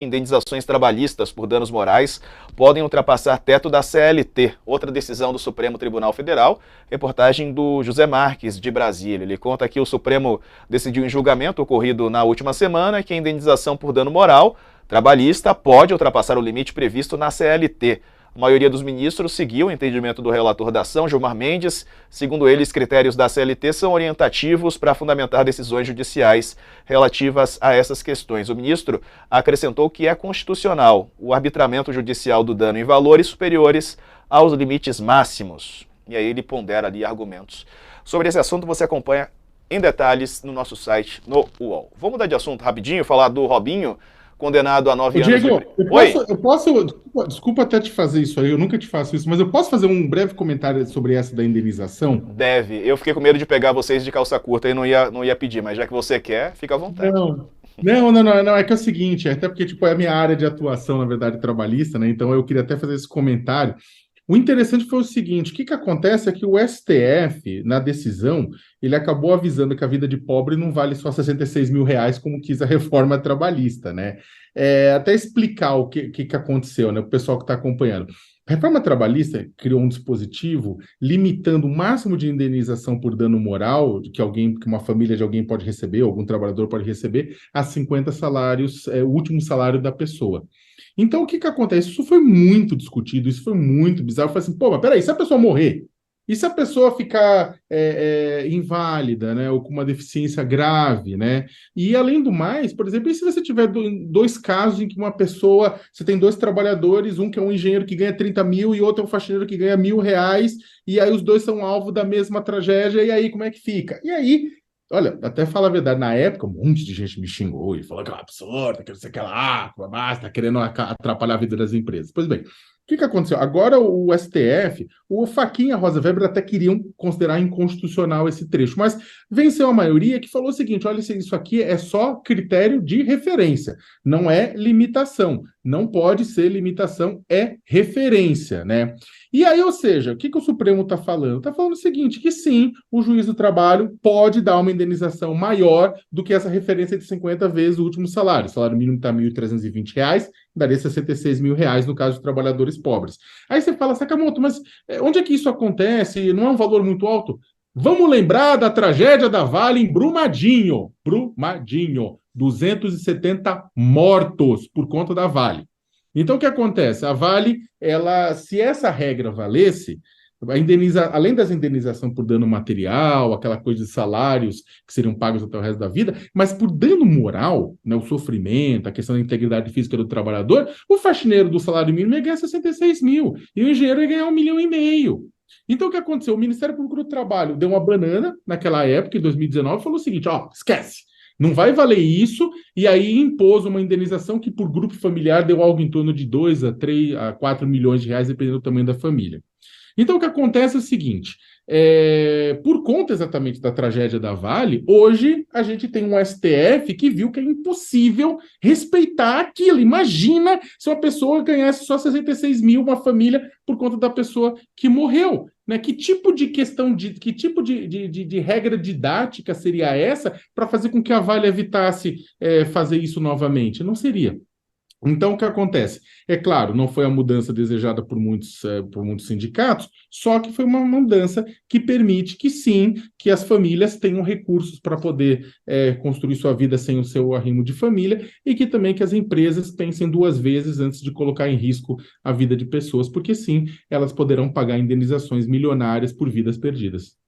Indenizações trabalhistas por danos morais podem ultrapassar teto da CLT. Outra decisão do Supremo Tribunal Federal, reportagem do José Marques, de Brasília. Ele conta que o Supremo decidiu em julgamento ocorrido na última semana que a indenização por dano moral trabalhista pode ultrapassar o limite previsto na CLT. A maioria dos ministros seguiu o entendimento do relator da ação, Gilmar Mendes. Segundo ele, os critérios da CLT são orientativos para fundamentar decisões judiciais relativas a essas questões. O ministro acrescentou que é constitucional o arbitramento judicial do dano em valores superiores aos limites máximos. E aí ele pondera ali argumentos. Sobre esse assunto você acompanha em detalhes no nosso site, no UOL. Vamos mudar de assunto rapidinho, falar do Robinho, condenado a 9 anos Diego, de... Oi? desculpa até te fazer isso aí, eu nunca te faço isso, mas eu posso fazer um breve comentário sobre essa da indenização? Deve. Eu fiquei com medo de pegar vocês de calça curta e não ia pedir, mas já que você quer, fica à vontade. Não, é que é o seguinte, até porque tipo, é a minha área de atuação, na verdade, trabalhista, né? Então eu queria até fazer esse comentário. O interessante foi o seguinte, o que acontece é que o STF, na decisão, ele acabou avisando que a vida de pobre não vale só R$ 66 mil, como quis a reforma trabalhista, né? Até explicar o que aconteceu, né? O pessoal que está acompanhando. A reforma trabalhista criou um dispositivo limitando o máximo de indenização por dano moral que uma família de alguém pode receber, ou algum trabalhador pode receber, a 50 salários, o último salário da pessoa. Então, o que acontece? Isso foi muito discutido, isso foi muito bizarro. Eu falei assim, pô, mas peraí, se a pessoa morrer? E se a pessoa ficar inválida, né, ou com uma deficiência grave, né? E além do mais, por exemplo, e se você tiver dois casos em que você tem dois trabalhadores, um que é um engenheiro que ganha 30 mil e outro é um faxineiro que ganha R$ 1.000, e aí os dois são alvo da mesma tragédia, e aí como é que fica? E aí, olha, até falar a verdade, na época, um monte de gente me xingou e falou que é um absurdo, que não sei o que lá, mas tá querendo atrapalhar a vida das empresas. Pois bem, o que aconteceu? Agora o STF, o Fachin e a Rosa Weber até queriam considerar inconstitucional esse trecho, mas venceu a maioria que falou o seguinte, olha, isso aqui é só critério de referência, não é limitação. Não pode ser limitação, é referência, né? E aí, ou seja, o que o Supremo está falando? Está falando o seguinte, que sim, o juiz do trabalho pode dar uma indenização maior do que essa referência de 50 vezes o último salário. O salário mínimo está R$ 1.320, daria R$ 66 mil no caso de trabalhadores pobres. Aí você fala, Sakamoto, mas onde é que isso acontece? Não é um valor muito alto? Vamos lembrar da tragédia da Vale em Brumadinho. Brumadinho. 270 mortos por conta da Vale. Então, o que acontece? A Vale, se essa regra valesse, além das indenizações por dano material, aquela coisa de salários que seriam pagos até o resto da vida, mas por dano moral, né, o sofrimento, a questão da integridade física do trabalhador, o faxineiro do salário mínimo ia ganhar 66 mil e o engenheiro ia ganhar 1,5 milhão. Então, o que aconteceu? O Ministério Público do Trabalho deu uma banana naquela época, em 2019, e falou o seguinte, ó, esquece. Não vai valer isso, e aí impôs uma indenização que, por grupo familiar, deu algo em torno de 2 a 3 a 4 milhões de reais, dependendo do tamanho da família. Então, o que acontece é o seguinte: por conta exatamente da tragédia da Vale, hoje a gente tem um STF que viu que é impossível respeitar aquilo. Imagina se uma pessoa ganhasse só 66 mil, uma família, por conta da pessoa que morreu. Né? Que tipo de questão, que tipo de regra didática seria essa para fazer com que a Vale evitasse fazer isso novamente? Não seria. Então, o que acontece? É claro, não foi a mudança desejada por muitos sindicatos, só que foi uma mudança que permite que sim, que as famílias tenham recursos para poder construir sua vida sem o seu arrimo de família e que também que as empresas pensem duas vezes antes de colocar em risco a vida de pessoas, porque sim, elas poderão pagar indenizações milionárias por vidas perdidas.